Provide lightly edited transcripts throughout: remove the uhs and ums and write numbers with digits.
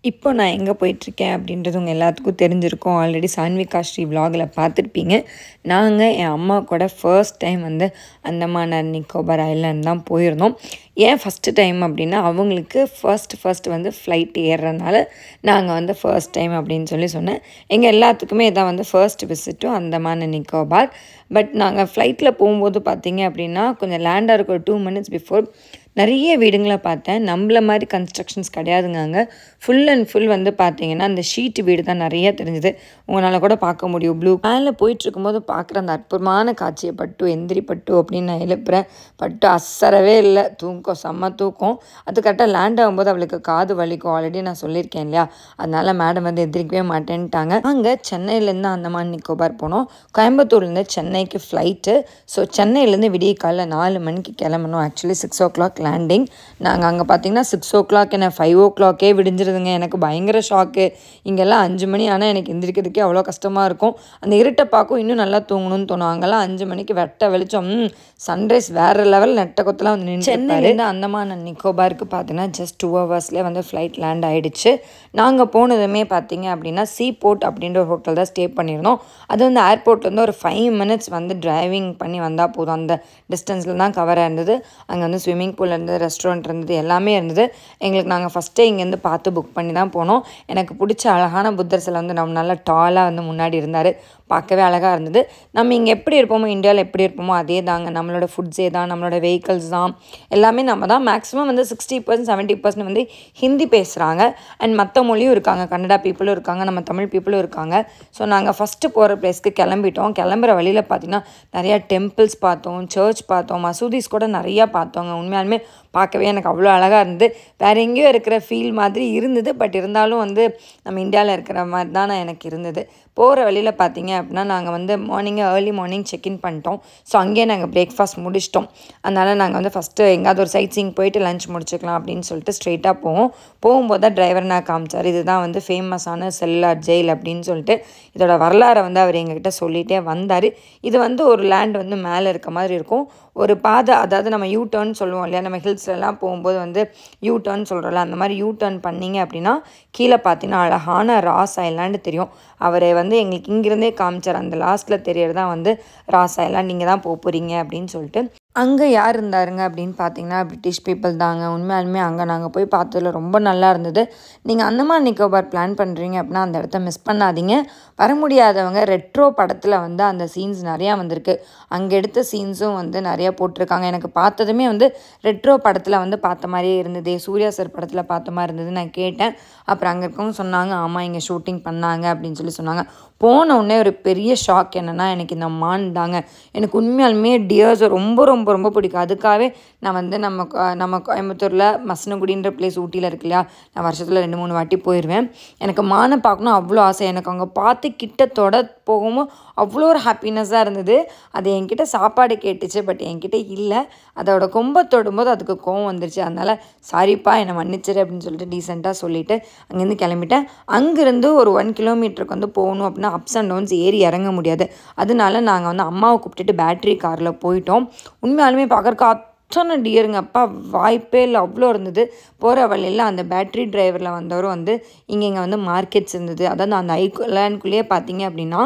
இப்போ நான் எங்கே போயிட்டுருக்கேன் அப்படின்றது உங்கள் எல்லாத்துக்கும் தெரிஞ்சிருக்கும். ஆல்ரெடி சான்விகா ஸ்ரீ விலாகில் பார்த்துருப்பீங்க. நாங்கள் என் அம்மா கூட ஃபர்ஸ்ட் டைம் வந்து அந்தமான் அண்ட் நிக்கோபார் ஐலாண்ட் தான் போயிருந்தோம். ஏன் ஃபஸ்ட்டு டைம் அப்படின்னா, அவங்களுக்கு ஃபர்ஸ்ட் வந்து ஃப்ளைட் ஏறுறதுனால நாங்கள் வந்து ஃபர்ஸ்ட் டைம் அப்படின்னு சொன்னேன். எங்கள் எல்லாத்துக்குமே இதான் வந்து ஃபர்ஸ்ட் விசிட்டும் அந்தமான் அண்ட் நிக்கோபார். பட் நாங்கள் ஃப்ளைட்டில் போகும்போது பார்த்தீங்க அப்படின்னா, கொஞ்சம் லேண்ட் ஆகிறதுக்கு ஒரு 2 minutes பிஃபோர் நிறைய வீடுங்களை பார்த்தேன். நம்மள மாதிரி கன்ஸ்ட்ரக்ஷன்ஸ் கிடையாதுங்க அங்கே. ஃபுல் அண்ட் ஃபுல் வந்து பார்த்தீங்கன்னா அந்த ஷீட் வீடு தான் நிறைய தெரிஞ்சுது. உங்களால் கூட பார்க்க முடியும். ப்ளூ மேலே போயிட்டுருக்கும்போது பார்க்குற அந்த அற்புதமான காட்சியை பட்டு எந்திரி பட்டு அப்படின்னு நான் எழுப்புறேன். பட்டு அசரவே இல்லை. தூக்கம் செம்ம தூக்கம். அது கரெக்டாக லேண்ட் ஆகும்போது அவளுக்கு காது வலிக்கும். ஆல்ரெடி நான் சொல்லியிருக்கேன் இல்லையா, அதனால் மேடம் வந்து எந்திரிக்கவே மாட்டேன்ட்டாங்க. அங்கே சென்னையிலேருந்து அந்தமான் நிக்கோபார் போனோம். கோயம்புத்தூர்லேருந்து சென்னைக்கு ஃப்ளைட்டு. ஸோ சென்னையிலேருந்து விடிய காலைல 4 மணிக்கு கிளம்பணும். Actually 6 o'clock landing. நாங்கள் அங்கே பார்த்தீங்கன்னா 6 o'clock என்ன 5 o'clock விடிஞ்சிருதுங்க. எனக்கு பயங்கர ஷாக்கு. இங்கெல்லாம் 5 மணி ஆனால் எனக்கு எந்திரிக்கிறதுக்கே அவ்வளோ கஷ்டமாக இருக்கும். அந்த இருட்டை பார்க்கும் இன்னும் நல்லா தூங்கணும்னு தோணும். அங்கெல்லாம் 5 மணிக்கு வெட்ட வெளிச்சம், சன்ரைஸ் வேறு லெவல் நெட்ட கொத்தெல்லாம் வந்து நின்று. சென்னையிலேருந்து அந்தமான் அண்ட் நிக்கோபாருக்கு பார்த்தீங்கன்னா ஜஸ்ட் 2 hours வந்து ஃப்ளைட் லேண்ட் ஆகிடுச்சு. நாங்கள் போனதுமே பார்த்தீங்க அப்படின்னா சீபோர்ட் அப்படின்ற ஒரு ஹோட்டல் தான் ஸ்டே பண்ணியிருந்தோம். அது வந்து ஏர்போர்ட்லேருந்து ஒரு 5 minutes வந்து டிரைவிங் பண்ணி வந்தால் போதும். அந்த டிஸ்டன்ஸில் தான் கவராக இருந்தது. அங்கே வந்து ஸ்விம்மிங் பூல் இருந்தது, ரெஸ்டாரண்ட் இருந்தது, எல்லாமே இருந்தது. எங்களுக்கு நாங்கள் ஃபஸ்ட்டே இங்கேருந்து பார்த்து புக் பண்ணி தான் போனோம். எனக்கு பிடிச்ச அழகான புத்தர் சிலை வந்து நம்ம நல்லா டாலாக வந்து முன்னாடி இருந்தார். பார்க்கவே அழகாக இருந்தது. நம்ம இங்கே எப்படி இருப்போமோ, இந்தியாவில் எப்படி இருப்போமோ அதே தாங்க. நம்மளோட ஃபுட்ஸே தான், நம்மளோட வெஹிக்கல்ஸ் தான், எல்லாமே நம்ம தான். மேக்ஸிமம் வந்து 60% 70% வந்து ஹிந்தி பேசுகிறாங்க. அண்ட் மற்ற மொழியும் இருக்காங்க. கன்னடா பீப்புளும் இருக்காங்க, நம்ம தமிழ் பீப்புளும் இருக்காங்க. ஸோ நாங்கள் ஃபஸ்ட்டு போகிற பிளேஸ்க்கு கிளம்பிட்டோம். கிளம்புற வழியில் பார்த்திங்கன்னா நிறையா டெம்பிள்ஸ் பார்த்தோம், சர்ச் பார்த்தோம், மசூதிஸ் கூட நிறையா பார்த்தோங்க. உண்மையாலுமே பார்க்கவே எனக்கு அவ்வளோ அழகாக இருந்தது. வேறு எங்கேயோ இருக்கிற ஃபீல் மாதிரி இருந்தது. பட் இருந்தாலும் வந்து நம்ம இந்தியாவில் இருக்கிற மாதிரி தான் எனக்கு இருந்தது. போகிற வழியில் பார்த்தீங்க அப்படின்னா நாங்கள் வந்து ஏர்லி மார்னிங் செக்இன் பண்ணிட்டோம். ஸோ அங்கேயே நாங்கள் பிரேக்ஃபாஸ்ட் முடிச்சிட்டோம். அதனால் நாங்கள் வந்து ஃபஸ்ட்டு எங்கேயாவது ஒரு சைட் சீயிங் போயிட்டு லஞ்ச் முடிச்சுக்கலாம் அப்படின்னு சொல்லிட்டு ஸ்ட்ரெயிட்டாக போகும்போது தான் டிரைவர் நான் காமிச்சார். இதுதான் வந்து ஃபேமஸான செல்லார் ஜெயில் அப்படின்னு சொல்லிட்டு இதோட வரலாறை வந்து அவர் எங்ககிட்ட சொல்லிகிட்டே வந்தார். இது வந்து ஒரு லேண்ட் வந்து மேலே இருக்க மாதிரி இருக்கும். ஒரு பாதை, அதாவது நம்ம யூ டர்ன் சொல்லுவோம் இல்லையா, நம்ம ஹில்ஸ்லலாம் போகும்போது வந்து யூ டர்ன் சொல்கிறோம்ல, அந்த மாதிரி யூ டர்ன் பண்ணிங்க அப்படின்னா கீழே பார்த்தீங்கன்னா அழகான ராஸ் ஐலாண்டு தெரியும். அவரை வந்து எங்களுக்கு இங்கிருந்தே காமிச்சார். அந்த லாஸ்ட்டில் தெரியறது தான் வந்து ராஸ் ஐலாண்ட், நீங்கள் தான் போகிறீங்க அப்படின்னு சொல்லிட்டு. அங்கே யார் இருந்தாருங்க அப்படின்னு பார்த்தீங்கன்னா பிரிட்டிஷ் பீப்புள் தாங்க. உண்மையாலுமே அங்கே நாங்கள் போய் பார்த்ததில் ரொம்ப நல்லா இருந்தது. நீங்கள் அந்தமான் நிக்கோபார் பிளான் பண்ணுறீங்க அப்படின்னா அந்த இடத்த மிஸ் பண்ணாதீங்க. வர முடியாதவங்க ரெட்ரோ படத்தில் வந்து அந்த சீன்ஸ் நிறையா வந்திருக்கு. அங்கே எடுத்த சீன்ஸும் வந்து நிறையா போட்டிருக்காங்க. எனக்கு பார்த்ததுமே வந்து ரெட்ரோ படத்தில் வந்து பார்த்த மாதிரியே இருந்தது. சூர்யா சார் படத்தில் பார்த்த மாதிரி இருந்தது. நான் கேட்டேன். அப்புறம் அங்கே இருக்கவங்க சொன்னாங்க, ஆமாம் இங்கே ஷூட்டிங் பண்ணாங்க அப்படின்னு சொன்னாங்க. போன உடனே ஒரு பெரிய ஷாக் என்னென்னா, எனக்கு இந்த மான் தாங்க. எனக்கு உண்மையாலுமே டியர்ஸை ரொம்ப ரொம்ப ரொம்ப பிடிக்கும். அதுக்காகவே நான் வந்து நம்ம கோயம்புத்தூரில் மசனகுடின்ற பிளேஸ் ஊட்டியில் இருக்கு இல்லையா, நான் வருஷத்தில் 2-3 வாட்டி போயிடுவேன். எனக்கு மானை பார்க்கணும் அவ்வளோ ஆசை. எனக்கு அங்கே பார்த்து கிட்டத்தோட போகும்போது அவ்வளோ ஒரு ஹாப்பினஸ்ஸாக இருந்தது. அது என்கிட்ட சாப்பாடு கேட்டுச்சு, பட் என்கிட்ட இல்லை. அதோட கொம்பை தொடும்போது அதுக்கு கோவம் வந்துருச்சு. அதனால் சாரிப்பா என்னை மன்னிச்சிரு அப்படின்னு சொல்லிட்டு டீசெண்டாக சொல்லிவிட்டு அங்கேருந்து கிளம்பிட்டேன். அங்கேருந்து ஒரு 1 kilometerக்கு வந்து போகணும் அப்படின்னா அப்ஸ் அண்ட் டவுன்ஸ் ஏறி இறங்க முடியாது. அதனால நாங்கள் வந்து அம்மாவை கூப்பிட்டுட்டு பேட்ரி காரில் போயிட்டோம். உண்மையாலுமே பார்க்குறக்கு அத்தனை டியருங்க, அப்பா வாய்ப்பே இல்லை, அவ்வளோ இருந்தது. போகிற வழியில் அந்த பேட்ரி டிரைவரில் வந்தவரும் வந்து இங்கே வந்து மார்க்கெட்ஸ் இருந்தது. அதாவது அந்த ஐலாண்ட்குள்ளேயே பார்த்தீங்க அப்படின்னா,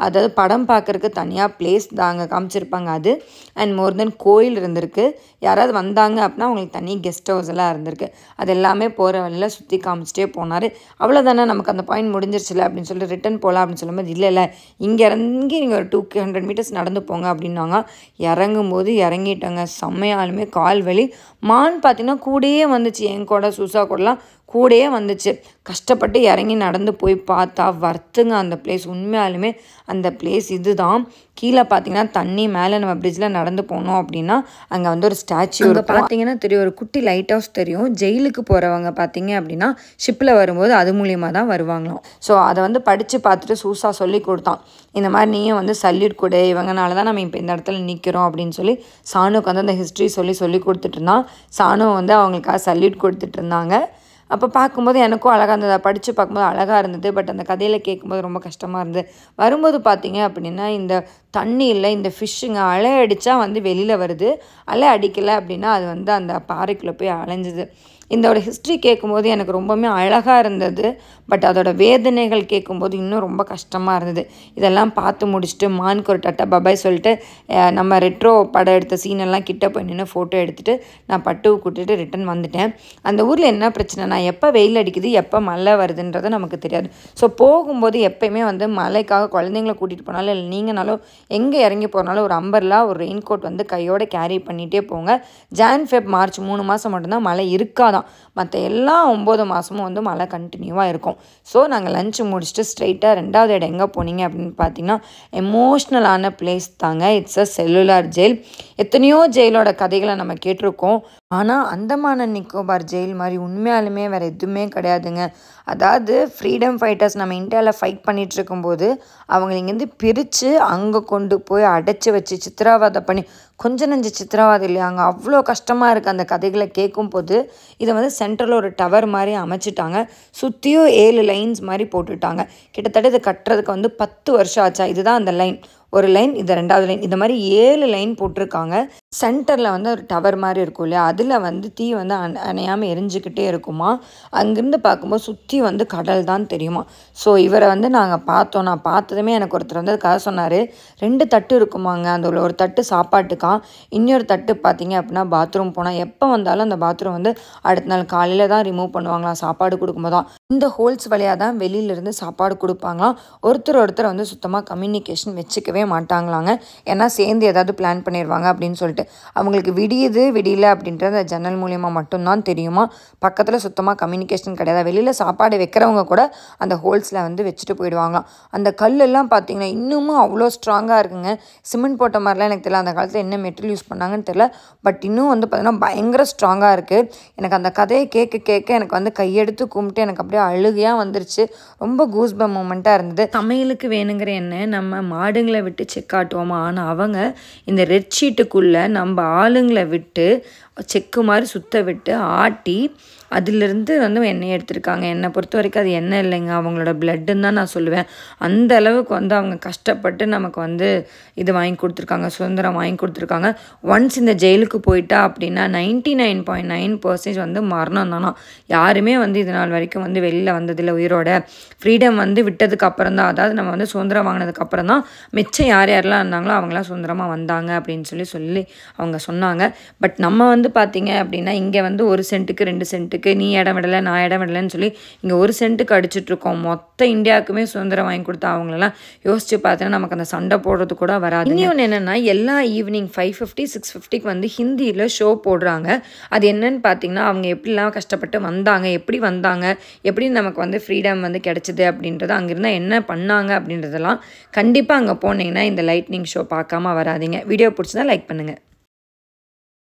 அதாவது படம் பார்க்குறக்கு தனியாக பிளேஸ் தாங்க காமிச்சிருப்பாங்க அது. அண்ட் மோர் தென் கோயில் இருந்திருக்கு. யாராவது வந்தாங்க அப்படின்னா அவங்களுக்கு தனி கெஸ்ட் ஹவுஸ் எல்லாம் இருந்திருக்கு. அது எல்லாமே போகிற வழியில் சுற்றி காமிச்சிட்டே போனார். அவ்வளோதானே, நமக்கு அந்த பாயிண்ட் முடிஞ்சிருச்சுல அப்படின்னு சொல்லிட்டு ரிட்டன் போகலாம் அப்படின்னு சொல்லும்போது இல்லை இங்கே இறங்கி நீங்கள் ஒரு 200 meters நடந்து போங்க அப்படின்னாங்க. இறங்கும்போது இறங்கிட்டோங்க. செம்மையாலுமே கால் வலி. மான் பார்த்தீங்கன்னா கூடயே வந்துச்சு. என் கூட சூசா கூடலாம் கூடயே வந்துச்சு. கஷ்டப்பட்டு இறங்கி நடந்து போய் பார்த்தா வர்த்துங்க அந்த பிளேஸ். உண்மையாலுமே அந்த பிளேஸ் இது தான். கீழே பார்த்தீங்கன்னா தண்ணி, மேலே நம்ம பிரிட்ஜில் நடந்து போனோம் அப்படின்னா அங்கே வந்து ஒரு ஸ்டாச்சு பார்த்தீங்கன்னா தெரியும், ஒரு குட்டி லைட் ஹவுஸ் தெரியும். ஜெயிலுக்கு போகிறவங்க பார்த்தீங்க அப்படின்னா ஷிப்பில் வரும்போது அது மூலியமாக தான் வருவாங்களாம். ஸோ அதை வந்து படித்து பார்த்துட்டு சூசா சொல்லி கொடுத்தான். இந்த மாதிரி நீயும் வந்து சல்யூட் கொடு, இவங்கனால தான் நம்ம இப்போ இந்த இடத்துல நிற்கிறோம் அப்படின்னு சொல்லி சானுக்கு வந்து அந்த ஹிஸ்ட்ரி சொல்லி கொடுத்துட்டு இருந்தான். சானு வந்து அவங்களுக்காக சல்யூட் கொடுத்துட்டு இருந்தாங்க. அப்போ பார்க்கும்போது எனக்கும் அழகாக இருந்தது. படித்து பார்க்கும்போது அழகாக இருந்தது. பட் அந்த கதையில் கேட்கும்போது ரொம்ப கஷ்டமாக இருந்தது. வரும்போது பார்த்தீங்க அப்படின்னா இந்த தண்ணியில் இந்த ஃபிஷ்ஷுங்க அலை அடித்தா வந்து வெளியில் வருது. அலை அடிக்கலை அப்படின்னா அது வந்து அந்த பாறைக்குள்ளே போய் அலைஞ்சிது. இதோட ஹிஸ்ட்ரி கேட்கும்போது எனக்கு ரொம்பவுமே அழகாக இருந்தது. பட் அதோட வேதனைகள் கேட்கும்போது இன்னும் ரொம்ப கஷ்டமாக இருந்தது. இதெல்லாம் பார்த்து முடிச்சுட்டு மானுக்கு ஒரு டாட்டா பபாய் சொல்லிட்டு நம்ம ரெட்ரோ படம் எடுத்த சீனெல்லாம் கிட்ட போய் நின்று ஃபோட்டோ எடுத்துகிட்டு நான் பட்டுவை கூட்டிட்டு ரிட்டன் வந்துட்டேன். அந்த ஊரில் என்ன பிரச்சனைனா எப்போ வெயில் அடிக்குது எப்போ மழை வருதுன்றது நமக்கு தெரியாது. ஸோ போகும்போது எப்பயுமே வந்து மழைக்காக குழந்தைங்கள கூட்டிகிட்டு போனாலும் இல்லை நீங்கனாலும் எங்கே இறங்கி போனாலும் ஒரு அம்பர்லா ஒரு ரெயின் கோட் வந்து கையோட கேரி பண்ணிகிட்டே போங்க. ஜான் ஃபெப் மார்ச் 3 மாதம் மட்டும்தான் மழை இருக்காதான். மற்ற எல்லா 9 மாதமும் வந்து மழை கண்டினியூவாக இருக்கும். ஸோ நாங்கள் லஞ்சு முடிச்சுட்டு ஸ்ட்ரைட்டாக 2வது இடம் எங்கே போனீங்க அப்படின்னு பார்த்தீங்கன்னா எமோஷ்னலான பிளேஸ் தாங்க. It's a cellular jail. எத்தனையோ ஜெயிலோட கதைகளை நம்ம கேட்டிருக்கோம். ஆனால் அந்தமான் அண்ட் நிக்கோபார் ஜெயில் மாதிரி உண்மையாலுமே வேறு எதுவுமே கிடையாதுங்க. அதாவது ஃப்ரீடம் ஃபைட்டர்ஸ் நம்ம இந்தியாவில் ஃபைட் பண்ணிகிட்டு இருக்கும்போது அவங்க இங்கேருந்து பிரித்து அங்கே கொண்டு போய் அடைச்சி வச்சு சித்திரவதை பண்ணி கொஞ்சம் நஞ்சு சித்திரவதை இல்லையா அங்கே அவ்வளோ கஷ்டமாக இருக்குது அந்த கதைகளை கேட்கும்போது. இதை வந்து சென்ட்ரலில் ஒரு டவர் மாதிரி அமைச்சிட்டாங்க. சுற்றியும் 7 லைன்ஸ் மாதிரி போட்டுட்டாங்க. கிட்டத்தட்ட இது கட்டுறதுக்கு வந்து 10 வருஷம் ஆச்சா. இதுதான் அந்த லைன். ஒரு லைன், இது 2வது லைன், இந்த மாதிரி 7 லைன் போட்டிருக்காங்க. சென்டரில் வந்து ஒரு டவர் மாதிரி இருக்கும் இல்லையா, அதில் வந்து தீ வந்து அணையாமல் எரிஞ்சிக்கிட்டே இருக்குமா. அங்கேருந்து பார்க்கும்போது சுற்றி வந்து கடல் தான் தெரியுமா. ஸோ இவரை வந்து நாங்கள் பார்த்தோம். நான் பார்த்ததுமே எனக்கு ஒருத்தர் வந்து கதை சொன்னார். 2 தட்டு இருக்குமாங்க. அந்த ஒரு தட்டு சாப்பாட்டுக்கான், இன்னொரு தட்டு பார்த்தீங்க அப்படின்னா பாத்ரூம் போனால் எப்போ வந்தாலும் அந்த பாத்ரூம் வந்து அடுத்த நாள் காலையில் தான் ரிமூவ் பண்ணுவாங்களாம் சாப்பாடு கொடுக்கும்போது தான். இந்த ஹோல்ஸ் வழியாக தான் வெளியிலேருந்து சாப்பாடு கொடுப்பாங்களாம். ஒருத்தர் வந்து சுத்தமாக கம்யூனிகேஷன் வச்சுக்கவே மாட்டாங்களாங்க. ஏன்னா சேர்ந்து ஏதாவது பிளான் பண்ணிடுவாங்க அப்படின்னு சொல்லிட்டு. அவங்களுக்கு விடியுது விடியல அப்படின்றது அந்த ஜன்னல் மூலியமாக மட்டும்தான் தெரியுமா. பக்கத்தில் சுத்தமாக கம்யூனிகேஷன் கிடையாது. வெளியில் சாப்பாடு வைக்கிறவங்க கூட அந்த ஹோல்ஸில் வந்து வச்சுட்டு போயிடுவாங்களாம். அந்த கல்லெல்லாம் பார்த்தீங்கன்னா இன்னமும் அவ்வளோ ஸ்ட்ராங்காக இருக்குங்க. சிமெண்ட் போட்ட மாதிரிலாம் எனக்கு தெரியல. அந்த காலத்தில் என்ன மெட்டீரியல் யூஸ் பண்ணாங்கன்னு தெரியல. பட் இன்னும் வந்து பார்த்தீங்கன்னா பயங்கர ஸ்ட்ராங்காக இருக்குது. எனக்கு அந்த கதையை கேட்க எனக்கு வந்து கையெடுத்து கும்பிட்டு எனக்கு அப்படியே அழுகையாக வந்துருச்சு. ரொம்ப கூஸ்பம் மூமெண்ட்டாக இருந்தது. சமையலுக்கு வேணுங்கிற எண்ணெய் நம்ம மாடுங்களை விட்டு செக்காட்டுவோமா, ஆனால் அவங்க இந்த ரெட் ஷீட்டுக்குள்ளே நம்ம ஆளுங்களை விட்டு செக்கு மாதிரி சுத்த விட்டு ஆட்டி அதிலிருந்து வந்து எண்ணெய் எடுத்திருக்காங்க. என்னை பொறுத்த வரைக்கும் அது எண்ணெய் இல்லைங்க, அவங்களோட பிளட்டுன்னு தான் நான் சொல்லுவேன். அந்த அளவுக்கு வந்து அவங்க கஷ்டப்பட்டு நமக்கு வந்து இது வாங்கி கொடுத்துருக்காங்க, சுதந்திரம் வாங்கி கொடுத்துருக்காங்க. ஒன்ஸ் இந்த ஜெயிலுக்கு போயிட்டா அப்படின்னா 99.9% வந்து மரணம் தானா. யாருமே வந்து இது நாள் வரைக்கும் வந்து வெளியில் வந்ததில்லை உயிரோட. ஃப்ரீடம் வந்து விட்டதுக்கு அப்புறம் தான், அதாவது நம்ம வந்து சுதந்திரம் வாங்கினதுக்கு அப்புறம் தான் மிச்சம் யாரெல்லாம் இருந்தாங்களோ அவங்களாம் சுதந்திரமாக வந்தாங்க அப்படின்னு சொல்லி அவங்க சொன்னாங்க. பட் நம்ம வந்து பார்த்தீங்க அப்படின்னா இங்கே வந்து 1 சென்ட்டுக்கு 2 சென்ட்டுக்கு நீ இடம் விடலை நான் இடம் விடலைன்னு சொல்லி இங்கே 1 சென்ட்டுக்கு அடிச்சுட்ருக்கோம். மொத்த இந்தியாவுக்குமே சுதந்திரம் வாங்கி கொடுத்தா அவங்களெல்லாம் யோசிச்சு பார்த்தீங்கன்னா நமக்கு அந்த சண்டை போடுறது கூட வராது. இன்னொன்று என்னென்னா எல்லா ஈவினிங் 5:50 6:50க்கு வந்து ஹிந்தியில் ஷோ போடுறாங்க. அது என்னன்னு பார்த்தீங்கன்னா அவங்க எப்படிலாம் கஷ்டப்பட்டு வந்தாங்க, எப்படி நமக்கு வந்து ஃப்ரீடம் வந்து கிடச்சிது அப்படின்றது, அங்கிருந்தால் என்ன பண்ணாங்க அப்படின்றதெல்லாம் கண்டிப்பாக அங்கே போனீங்கன்னா இந்த லைட்னிங் ஷோ பார்க்காம வராதிங்க. வீடியோ பிடிச்சதா லைக் பண்ணுங்கள்.